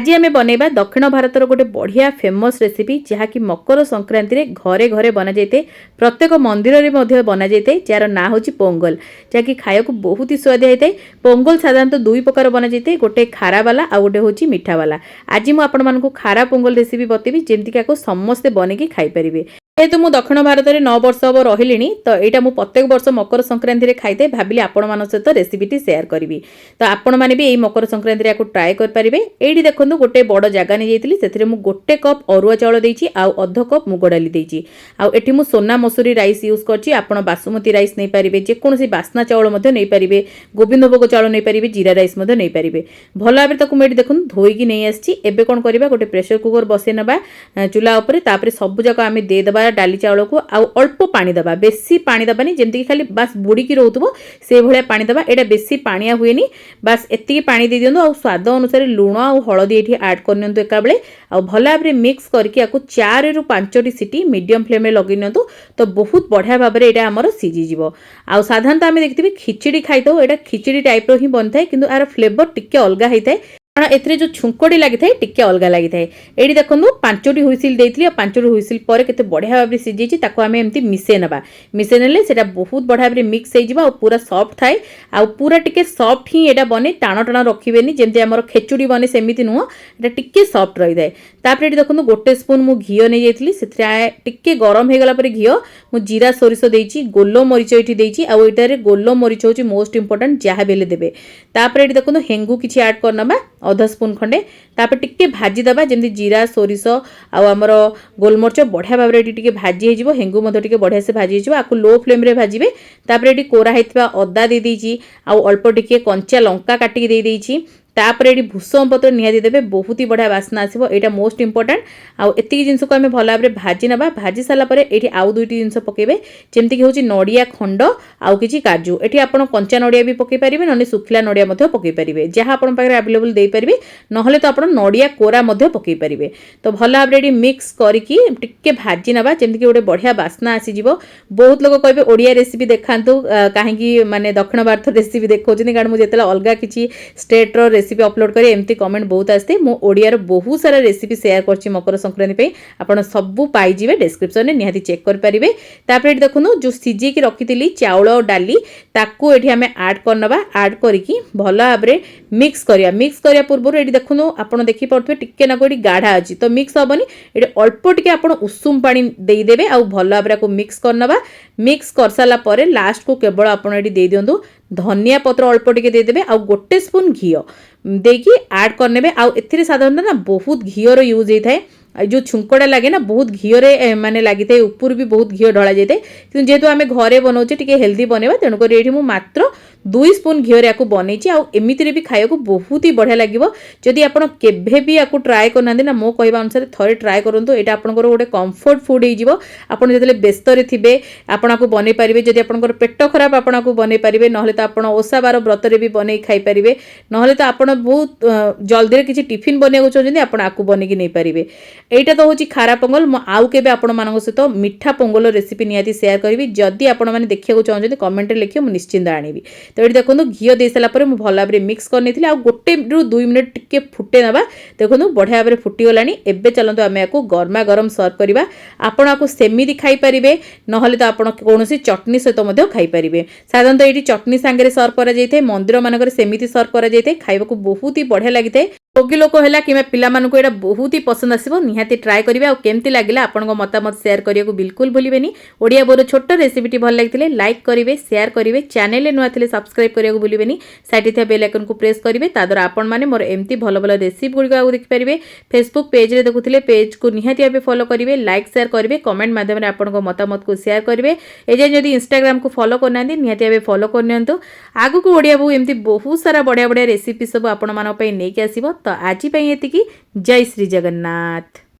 आज आम बनइबा दक्षिण भारतर गोटे बढ़िया फेमस रेसिपी जहाँकि मकर संक्रांति रे घरे घरे बना जाए प्रत्येक मंदिर में बना जाए जार ना हूँ पोंगल जहाँकि खाया बहुत ही स्वाद होता है। पोंगल साधारणतः दुई प्रकार बना जाए गोटे खारा वाला आ गोटे हूँ मीठा वाला। आज मुझे खारा पोंगल रेसिपी बतेबी जमीक समस्ते बनईकी खाईपारे। जेहेतु मुझे दक्षिण भारत में 9 वर्ष हम रही तो यहाँ मुझे प्रत्येक वर्ष मकर संक्रांति रे खाई भाविली आपण मान सहित रेसिपीटी सेयार करी तो आपण मैंने भी यही मकर संक्रांति रे ट्राए करेंगे। ये देखो गोटे बड़ जगह नहीं जाइली से गोटे कप अरुआ चाउल देती आध कप मुग डाली देती आठी मु सोना मसूरी राइस यूज करछि। आपण बासुमती राइस नहीं पारे जेकोसी बास्ना चाउल नहीं पारे गोविंद भोग चाउल नहीं पारे जीरा राइस नहीं पारे भल भाव में देखो धोईकी नहीं आसी। एबे कौन करबा गोटे प्रेशर कुकर बसई नबा चूल्हा उपरे तापर सब जाक आम देदेबा डाली चाउल को अल्प पानी दबा बेसी पानी दबानी जमती खाली बास बुड़ीकी रोथबो से भलिया पानी दबा। एटा बेसी पानिया हुएनी बास एतिकी पानी दे दियंतु आ स्वाद अनुसार लुण आ हळदी एठी ऐड करनियंतु एका बेले आ भल भाबरे मिक्स करके आकु 4 रु 5टी सीटी मीडियम फ्लेम रे लगे नियंतु तो बहुत बढ़िया भाबरे एटा हमर सिजी जिवो। आ साधारणतः आमे देखिथिबे खिचड़ी खाइतो एटा खिचड़ी टाइप रो ही बनथाय किंतु आर फ्लेवर टिके अलगा हैथाय कारण एथरे जो छुंकड़ी लगी थाए टिके अलग लगी थाए। एडी देखंतु 5टी हुइसिल देइथली आ 5टी हुइसिल पर केते बढ़िया भाबरे सिजेछि ताको आमे एम्ति मिसे नबा मिसे नेले सेटा बहुत बढ़िया भाबरे मिक्स हे जिवो आ पूरा सॉफ्ट थाए आ पूरा टिके सॉफ्ट ही एटा बने टाण टाण रखिबेनी जेमति हमर खेचुडी बने सेमिति नुह एटा टिके सॉफ्ट रहि जाय। तापर एडी देखंतु गोटे स्पून मु घियो नै जाइथली सेथरे टिके गरम हे गला पर घियो मु जीरा सोरिसो देइछि गोलो मरिच एठी देइछि आ ओइटारे गोलो मरिच होछि मोस्ट इंपोर्टेंट जहा बेले देबे। तापर एडी देखंतु हेंगु किछि ऐड करनबा आधा स्पून खंडे तापर टिके भाजी दबा जमती जीरा सोरिष आमर गोलमरिच बढ़िया भाव में टिके भाजी हो हेंगू टिके बढ़िया से भाजी हो आपको लो फ्लेम रे भाजिबे। तापर एटी कोरा हेतिबा अदा दे देइछि आ अल्प टिके कंचा लंका काटिकी दे देइछि तापर ये भूसम पत्र निहाती देवे बहुत ही बढ़िया बास्ना आसो यहाँ मोस्ट इंपोर्टेंट आती जिनस को आम भल भाव में भाजी ना भाजी सारापर ये आउ दुईटी जिनस पकेबे जमीक हूँ नड़िया खंड आउ कि काजू ये आप कंचा नड़िया भी पकई पारे ना सुखिला नड़िया पकई पारे जहाँ आप आवेलेबल दे पारे ना तो आप नड़िया कोरा पकई पारे। तो भल भाव में मिक्स करके भाजी ना जमीक गोटे बढ़िया बास्ना आसीज। बहुत लोग कहे ओडिया रेसिपी देखातु कहीं माने दक्षिण भारत रेसिपी देखा कारण मुझे अलग किसी स्टेट्र रेसिपी अपलोड करी एमती कमेंट बहुत आसते मु ओडियार बहुत सारा रेसिपी शेयर करछि मकर संक्रांति पे आपण सब पाई जिवे डिस्क्रिप्शन में निहाती चेक कर परिबे। तापर एठी देखुनु जो सिजे की रखितिली चाउल और डाली ताकू एठी हमें ऐड करनबा ऐड करिकी भलो भाबरे मिक्स करिया पूर्व एठी देखुनु आपण देखि पड़थबे टिके ना कोडी गाढ़ा अछि तो मिक्स हबनी एठी अल्प टिके आपण उषुम पानी देई देबे आ भलो भाबरे को मिक्स करनबा। मिक्स कर साला परे लास्ट को केवल आपण एठी दे दियंतु धनिया पत्र अल्प टिके दे देबे आ गोटे स्पून घी देकी ऐड करने आउ साधारण ना बहुत घीर यूज होता है जो छुंकड़ा लगे ना बहुत घीरे माने लगी था ऊपर भी बहुत घी ढला जाए कि जेहेतु आम घरे बनाऊे टी हेल्दी बनवा तेणुक ये मात्र 2 स्पून घीर या बनई आमती भी खाया बहुत ही बढ़िया लगे। जदि आप भी या ट्राए करना ना मो कहवा अनुसार थे ट्राए करूँ यहाँ आप गोटे कम्फर्ट फुड हो आप जो व्यस्त थे आपको बनई पारे जदि आप पेट खराब आपको बनई पारे ना तो आप ओषा बार व्रत भी बनई खाईपारे ना तो आप बहुत जल्दी किसी टिफिन बनवा चाहते आपको बनईकी नहीं पारे। এইটা তো হচ্ছে খারা পোঙ্গল মু আউ কেবে আপনাମାନଙ୍କ সହିତ মিঠা পোঙ্গল রেসিপি নিয়াতি শেয়ার করিবি যদি আপনাମାନେ ଦେଖିବାକୁ ଚାହୁଁଛନ୍ତି କମେଣ୍ଟରେ ଲେଖିବେ ମୁଁ ନିଶ୍ଚିନ୍ତ ଆଣିବି। ତ ଏଠି ଦେଖନ୍ତୁ ଘିଅ ଦେଇ ସାରିଲା ପରେ ମୁଁ ଭଲ ଭାବରେ ମିକ୍ସ କରିନେଇଥିଲି ଆଉ 1 ରୁ 2 ମିନିଟ୍ ଟିକେ ଫୁଟେଇ ନେବା। ଦେଖନ୍ତୁ ବଢ଼ିଆ ଭାବରେ ଫୁଟିଗଲାଣି। ଏବେ ଚାଲନ୍ତୁ ଆମେ ୟାକୁ ଗରମା ଗରମ ସର୍ଭ କରିବା। ଆପଣ ୟାକୁ ସେମିତି ଖାଇପାରିବେ ନହେଲେ ତ ଆପଣ କୌଣସି ଚଟନି ସହିତ ମଧ୍ୟ ଖାଇପାରିବେ। ସାଧାରଣତଃ ଏଠି ଚଟନି ସାଙ୍ଗରେ ସର୍ଭ କରାଯାଇଥାଏ ମନ୍ଦିରମାନଙ୍କରେ ସେମିତି ସର୍ଭ କରାଯାଇଥାଏ ଖାଇବାକୁ ବହୁତ ହି ବଢ଼ିଆ ଲାଗିଥାଏ। रोगी लोक है कि पिलामानंकु एटा बहुत ही पसंद आसिबो निहाती ट्राए करिवे आ केमती लागिला आपनको मतामत शेयर करिया को बिल्कुल भूलिबेनी। ओडिया बोर छोट रेसिपीटी भल लागिथिले लाइक करिवे शेयर करिवे चैनल रे नुआ थिले सब्सक्राइब करिया को भूलिबेनी साइड थिया बेल आइकन को प्रेस करिवे तादर आपण माने मोर एमती भल भल रेसिपी गुडी को देखि परिवे। फेसबुक पेज रे देखुथिले पेज को निहाती आबे फॉलो करिवे लाइक शेयर करिवे कमेंट माध्यम रे आपनको मतामत को शेयर करिवे। एजे जदि इंस्टाग्राम को फॉलो करनांदी निहाती आबे फॉलो करनियंतु आगु को ओडिया बो एमती बहुत सारा बढ़िया बढ़िया रेसिपी सब आपण मानो पई नेकी आसीबो। तो आज एतिकी जय श्री जगन्नाथ।